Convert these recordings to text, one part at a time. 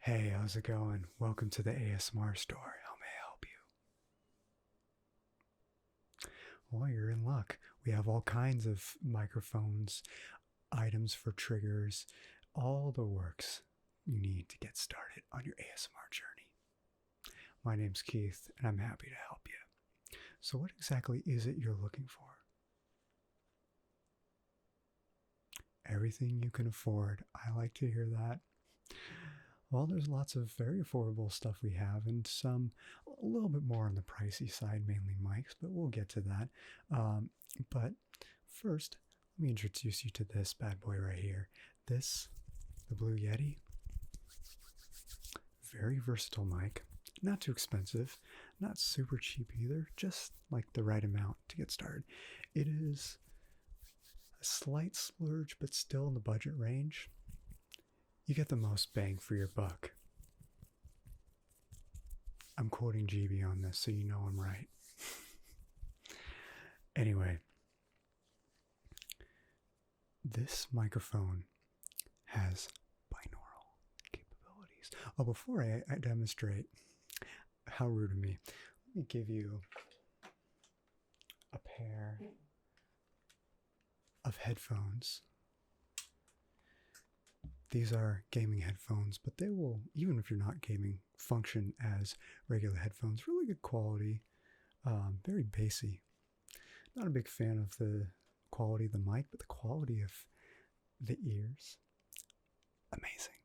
Hey, how's it going? Welcome to the ASMR store. How may I help you? Well, you're in luck. We have all kinds of microphones, items for triggers, all the works you need to get started on your ASMR journey. My name's Keith, and I'm happy to help you. So, what exactly is it you're looking for? Everything you can afford. I like to hear that. Well, there's lots of very affordable stuff we have, and some a little bit more on the pricey side, mainly mics, but we'll get to that. But first, let me introduce you to this bad boy right here. This, the Blue Yeti. Very versatile mic. Not too expensive, not super cheap either, just like the right amount to get started. It is a slight splurge, but still in the budget range. You get the most bang for your buck. I'm quoting GB on this, so you know I'm right. Anyway, this microphone has binaural capabilities. Oh, before I demonstrate, how rude of me, let me give you a pair of headphones. These are gaming headphones, but they will, even if you're not gaming, function as regular headphones. Really good quality, very bassy. Not a big fan of the quality of the mic, but the quality of the ears, amazing.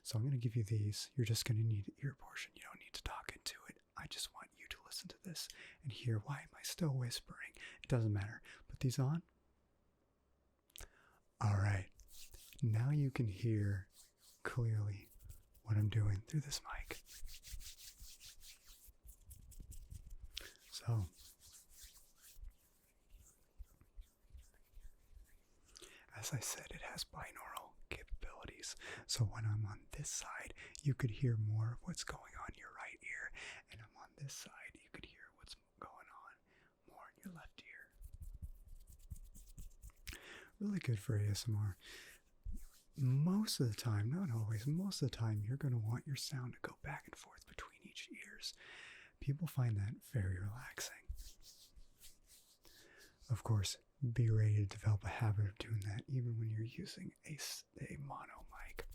So I'm going to give you these. You're just going to need the ear portion. You don't need to talk into it. I just want you to listen to this and hear, why am I still whispering? It doesn't matter. Put these on. All right. Now you can hear clearly what I'm doing through this mic. So, as I said, it has binaural capabilities. So when I'm on this side, you could hear more of what's going on in your right ear. And I'm on this side, you could hear what's going on more in your left ear. Really good for ASMR. Most of the time, not always, most of the time, you're going to want your sound to go back and forth between each ears. People find that very relaxing. Of course, be ready to develop a habit of doing that even when you're using a mono mic.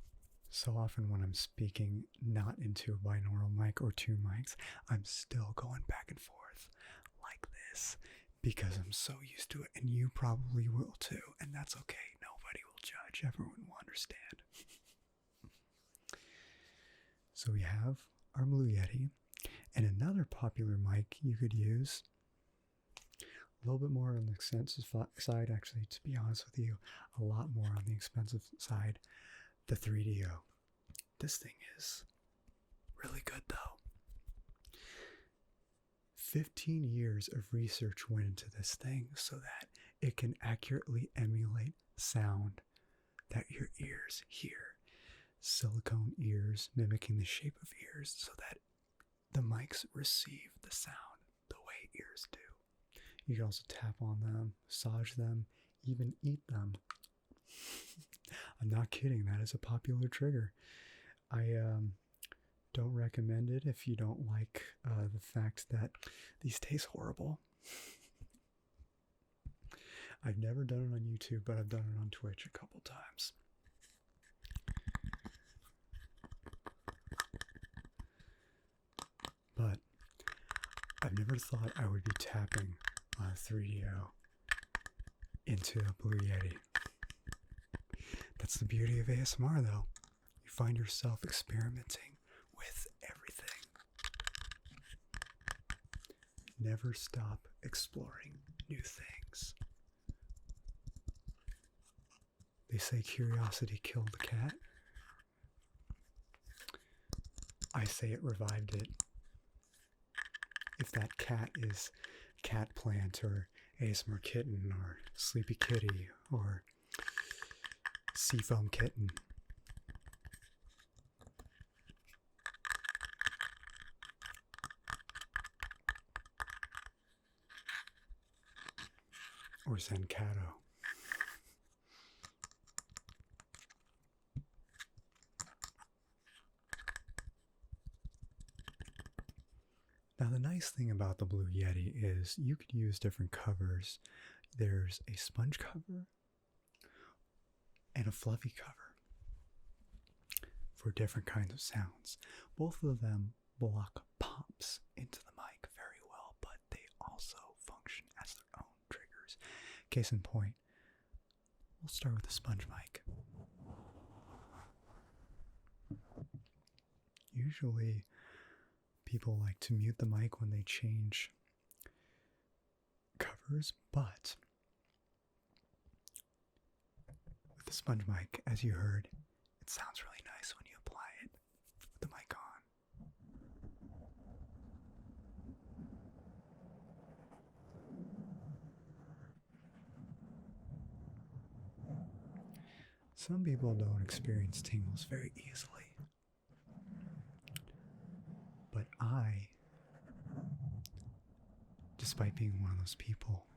So often when I'm speaking not into a binaural mic or two mics, I'm still going back and forth like this because I'm so used to it, and you probably will too, and that's okay. Nobody will judge. Everyone will understand. So we have our Blue Yeti, and another popular mic you could use, a little bit more on the expensive side, actually, to be honest with you, a lot more on the expensive side, the 3DO. This thing is really good though. 15 years of research went into this thing so that it can accurately emulate sound that your ears hear. Silicone ears mimicking the shape of ears so that the mics receive the sound the way ears do. You can also tap on them, massage them, even eat them. I'm not kidding, that is a popular trigger. I don't recommend it if you don't like the fact that these taste horrible. I've never done it on YouTube, but I've done it on Twitch a couple times. But I've never thought I would be tapping on a 3DO into a Blue Yeti. That's the beauty of ASMR though. You find yourself experimenting with everything. Never stop exploring new things. They say curiosity killed the cat. I say it revived it. If that cat is Cat Plant or ASMR Kitten or Sleepy Kitty or Seafoam Kitten. Or Zencato. Now, the nice thing about the Blue Yeti is you could use different covers. There's a sponge cover and a fluffy cover for different kinds of sounds. Both of them block pops into the mic very well, but they also function as their own triggers. Case in point, we'll start with the sponge mic. Usually, people like to mute the mic when they change covers, but with the sponge mic, as you heard, it sounds really nice when you apply it with the mic on. Some people don't experience tingles very easily, but I, despite being one of those people,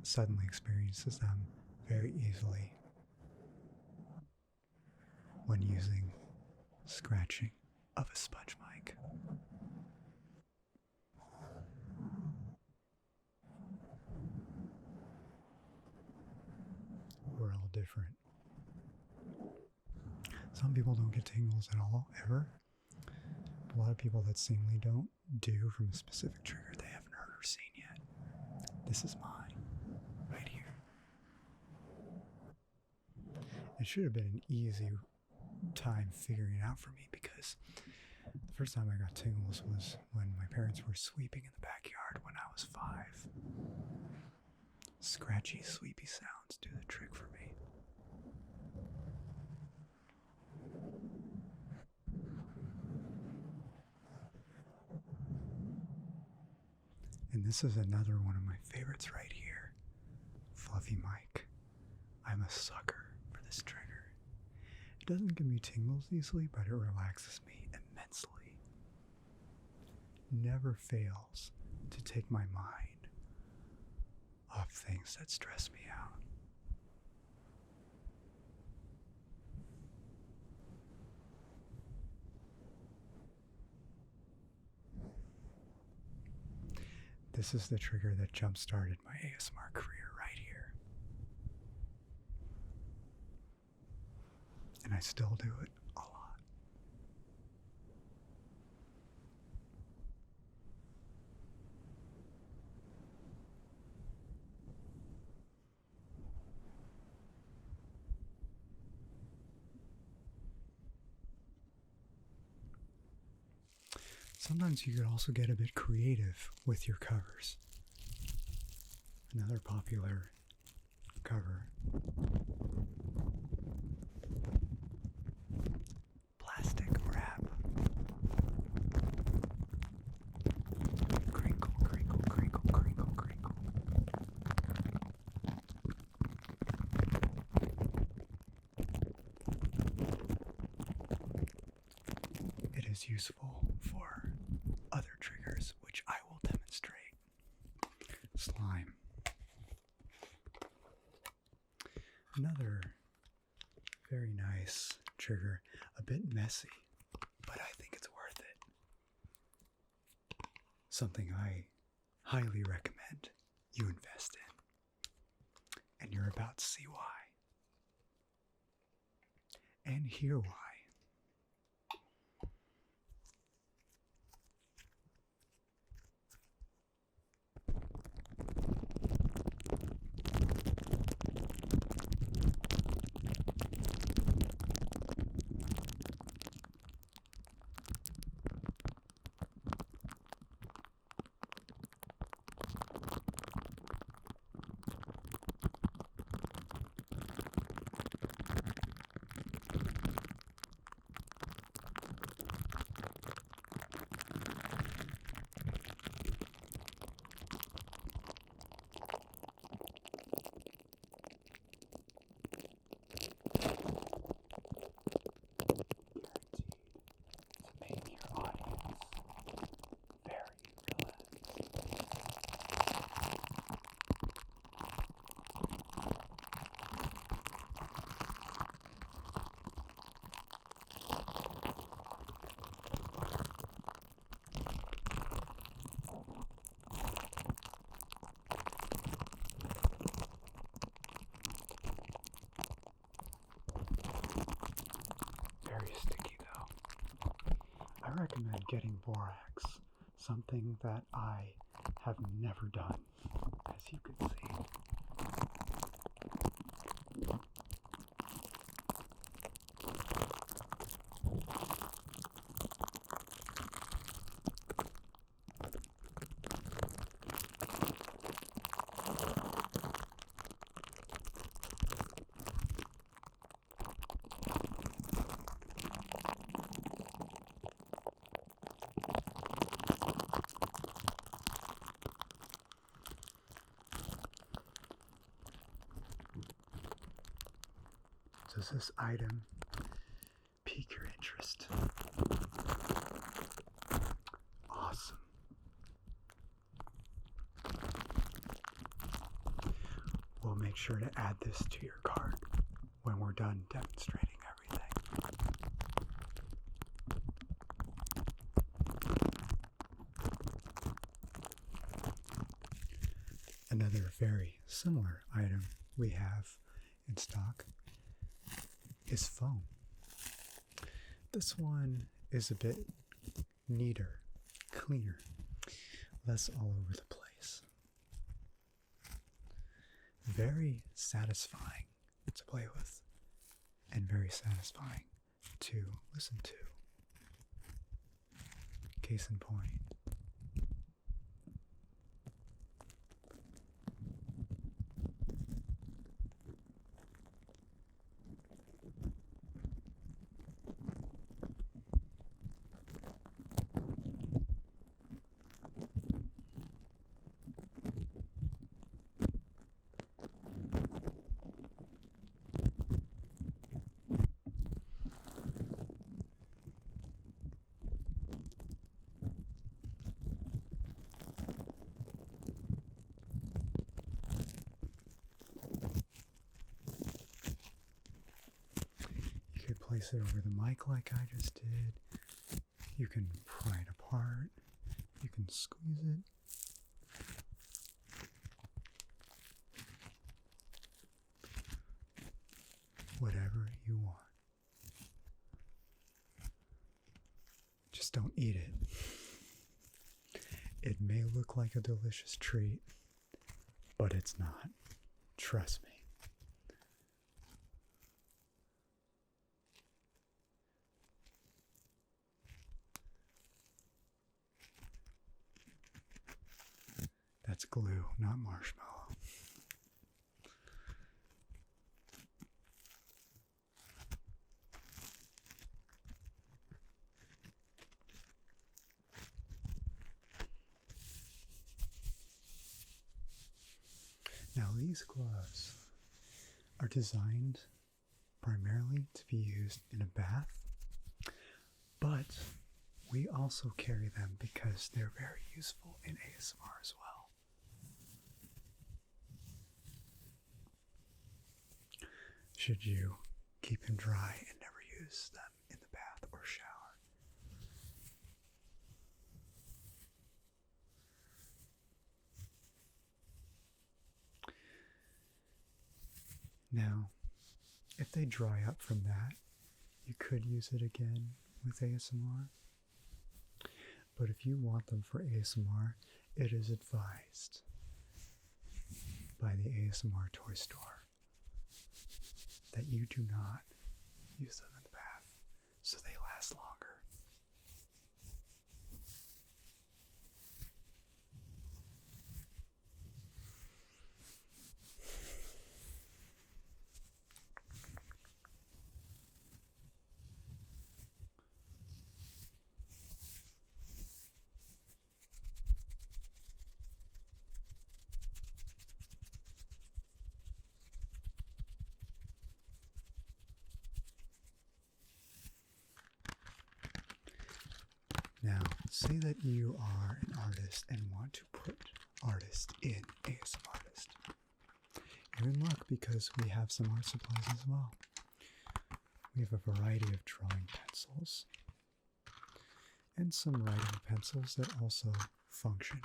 suddenly experiences them very easily when using scratching of a sponge mic. We're all different. Some people don't get tingles at all, ever. A lot of people that seemingly don't do from a specific trigger they haven't heard or seen yet. This is mine, right here. It should have been an easy time figuring it out for me, because the first time I got tingles was when my parents were sweeping in the backyard when I was 5. Scratchy, sweepy sounds do the trick for me. And this is another one of my favorites right here. Fluffy mic. I'm a sucker for this trigger. It doesn't give me tingles easily, but it relaxes me immensely. Never fails to take my mind off things that stress me out. This is the trigger that jump-started my ASMR career right here. And I still do it a lot. Sometimes you could also get a bit creative with your covers. Another popular cover. Plastic wrap. Crinkle, crinkle, crinkle, crinkle, crinkle. It is useful for other triggers, which I will demonstrate. Slime. Another very nice trigger, a bit messy, but I think it's worth it. Something I highly recommend you invest in, and you're about to see why. And hear why. recommend getting borax, something that I have never done, as you can see. Does this item pique your interest? Awesome. We'll make sure to add this to your cart when we're done demonstrating everything. Another very similar item we have in stock is foam. This one is a bit neater, cleaner, less all over the place. Very satisfying to play with, and very satisfying to listen to. Case in point. Place it over the mic like I just did. You can pry it apart. You can squeeze it. Whatever you want. Just don't eat it. It may look like a delicious treat, but it's not. Trust me. That's glue, not marshmallow. Now these gloves are designed primarily to be used in a bath, but we also carry them because they're very useful in ASMR as well. Should you keep them dry and never use them in the bath or shower. Now, if they dry up from that, you could use it again with ASMR. But if you want them for ASMR, it is advised by the ASMR toy store that you do not use them in the bath so they last longer. Now, say that you are an artist and want to put artist in ASM Artist. You're in luck because we have some art supplies as well. We have a variety of drawing pencils and some writing pencils that also function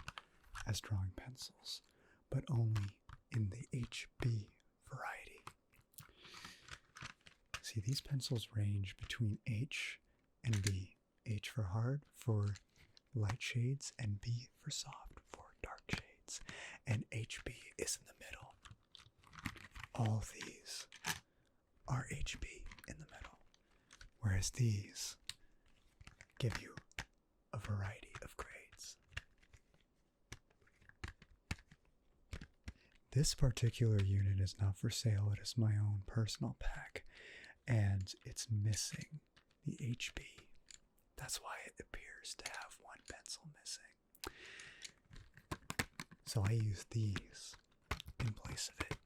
as drawing pencils, but only in the HB variety. See, these pencils range between H and B H for hard for light shades, and B for soft for dark shades. And HB is in the middle. All these are HB in the middle, whereas these give you a variety of grades. This particular unit is not for sale. It is my own personal pack, and it's missing the HB. That's why it appears to have one pencil missing. So I use these in place of it.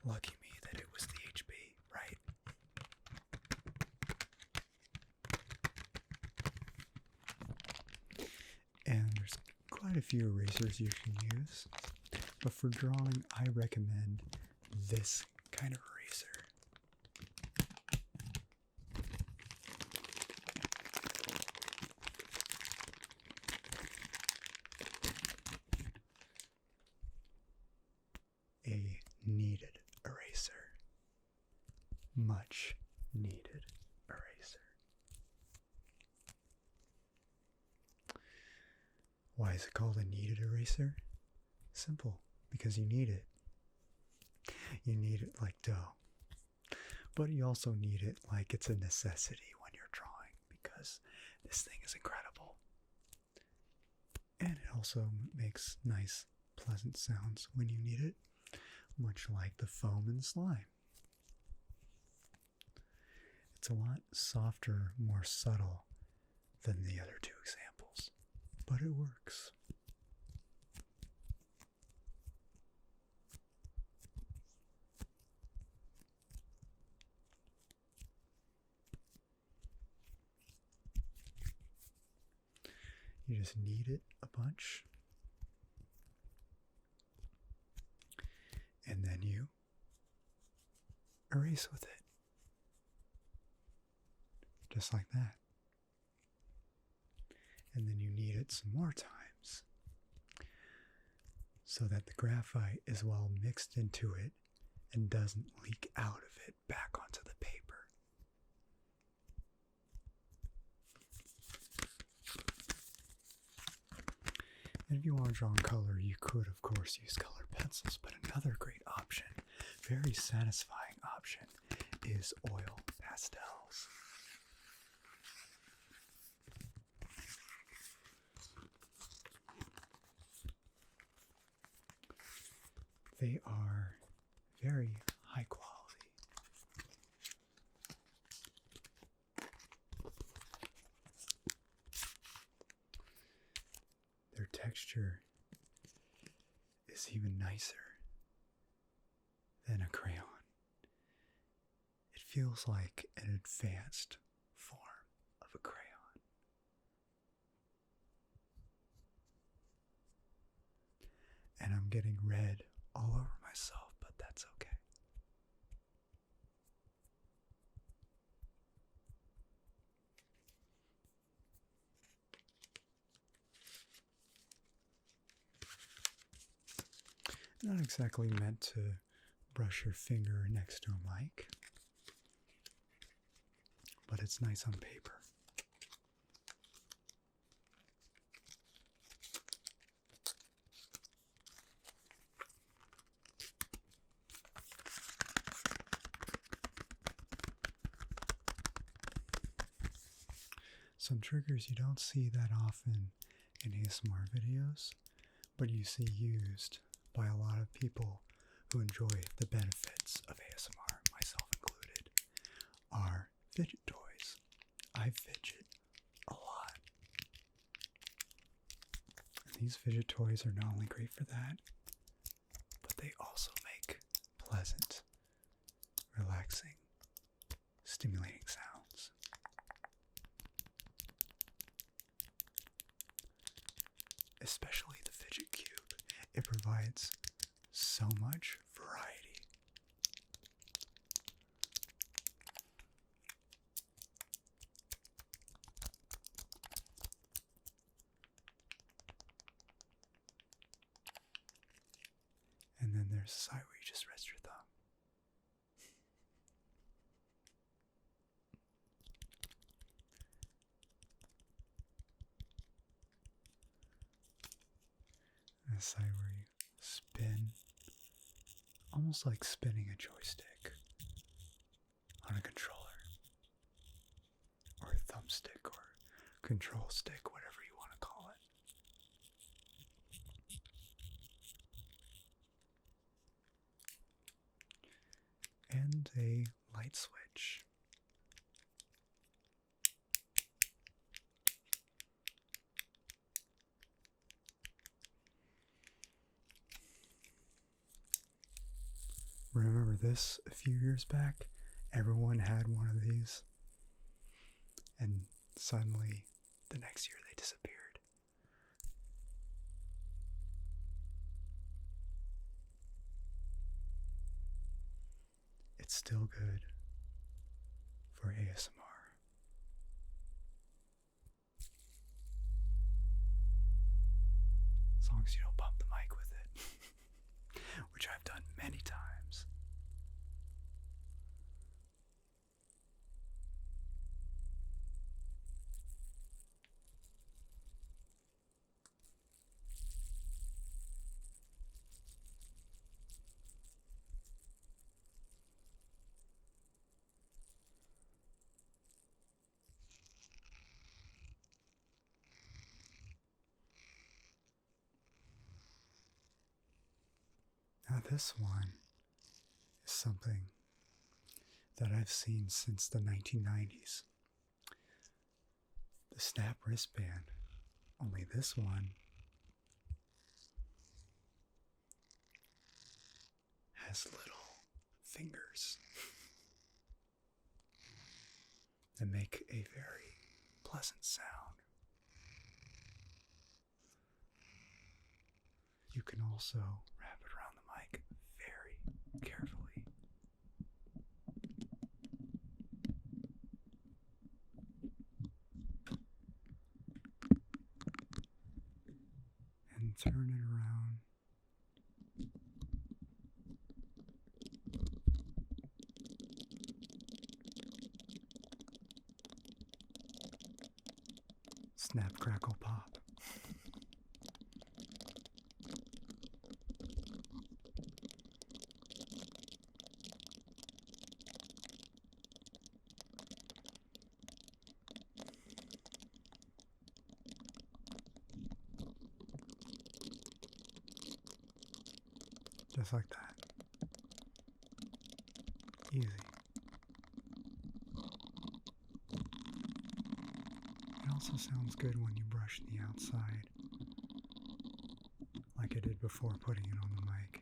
Lucky me that it was the HB, right? And there's quite a few erasers you can use, but for drawing, I recommend this kind of eraser. A needed eraser. Much needed eraser. Why is it called a needed eraser? Simple, because you need it. You need it like dough. But you also need it like it's a necessity when you're drawing, because this thing is incredible. And it also makes nice, pleasant sounds when you need it, much like the foam and slime. It's a lot softer, more subtle than the other two examples, but it works. You just knead it a bunch, and then you erase with it. Just like that. And then you knead it some more times so that the graphite is well mixed into it and doesn't leak out of it back onto the paper. And if you want to draw in color, you could, of course, use colored pencils, but another great option, very satisfying option, is oil pastels. They are very high quality. Their texture is even nicer than a crayon. It feels like an advanced form of a crayon. And I'm getting red all over myself, but that's okay. Not exactly meant to brush your finger next to a mic, but it's nice on paper. Some triggers you don't see that often in ASMR videos, but you see used by a lot of people who enjoy the benefits of ASMR, myself included, are fidget toys. I fidget a lot. And these fidget toys are not only great for that, but they also make pleasant, relaxing, stimulating sounds. Especially the fidget cube. It provides so much variety. And then there's the side where you just rest your thumb. a site where you spin, almost like spinning a joystick on a controller, or a thumbstick, or control stick, whatever you want to call it. And a light switch. Remember this a few years back? Everyone had one of these. And suddenly, the next year, they disappeared. It's still good for ASMR. As long as you don't bump the mic with it, which I've done many times. Now this one is something that I've seen since the 1990s. The Snap Wristband. Only this one has little fingers that make a very pleasant sound. You can also wrap it around the mic very carefully. And turn it around. Snap, crackle, pop. Just like that. Easy. It also sounds good when you brush the outside, like I did before putting it on the mic.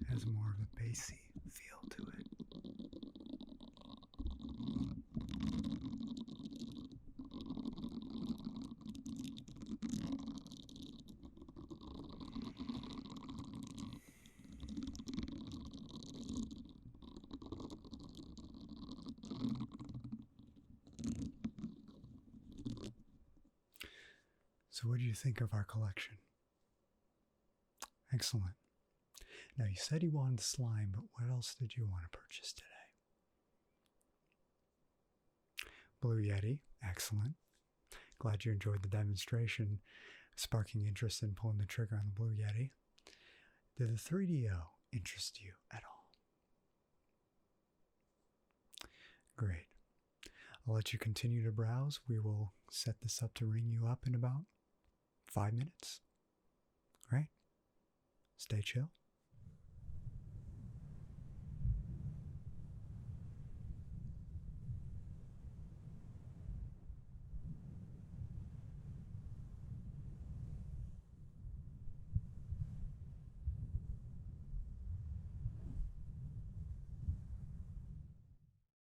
It has more of a bassy feel to it. So what do you think of our collection? Excellent. Now you said you wanted slime, but what else did you want to purchase today? Blue Yeti. Excellent. Glad you enjoyed the demonstration, sparking interest in pulling the trigger on the Blue Yeti. Did the 3DO interest you at all? Great. I'll let you continue to browse. We will set this up to ring you up in about 5 minutes. All right? Stay chill.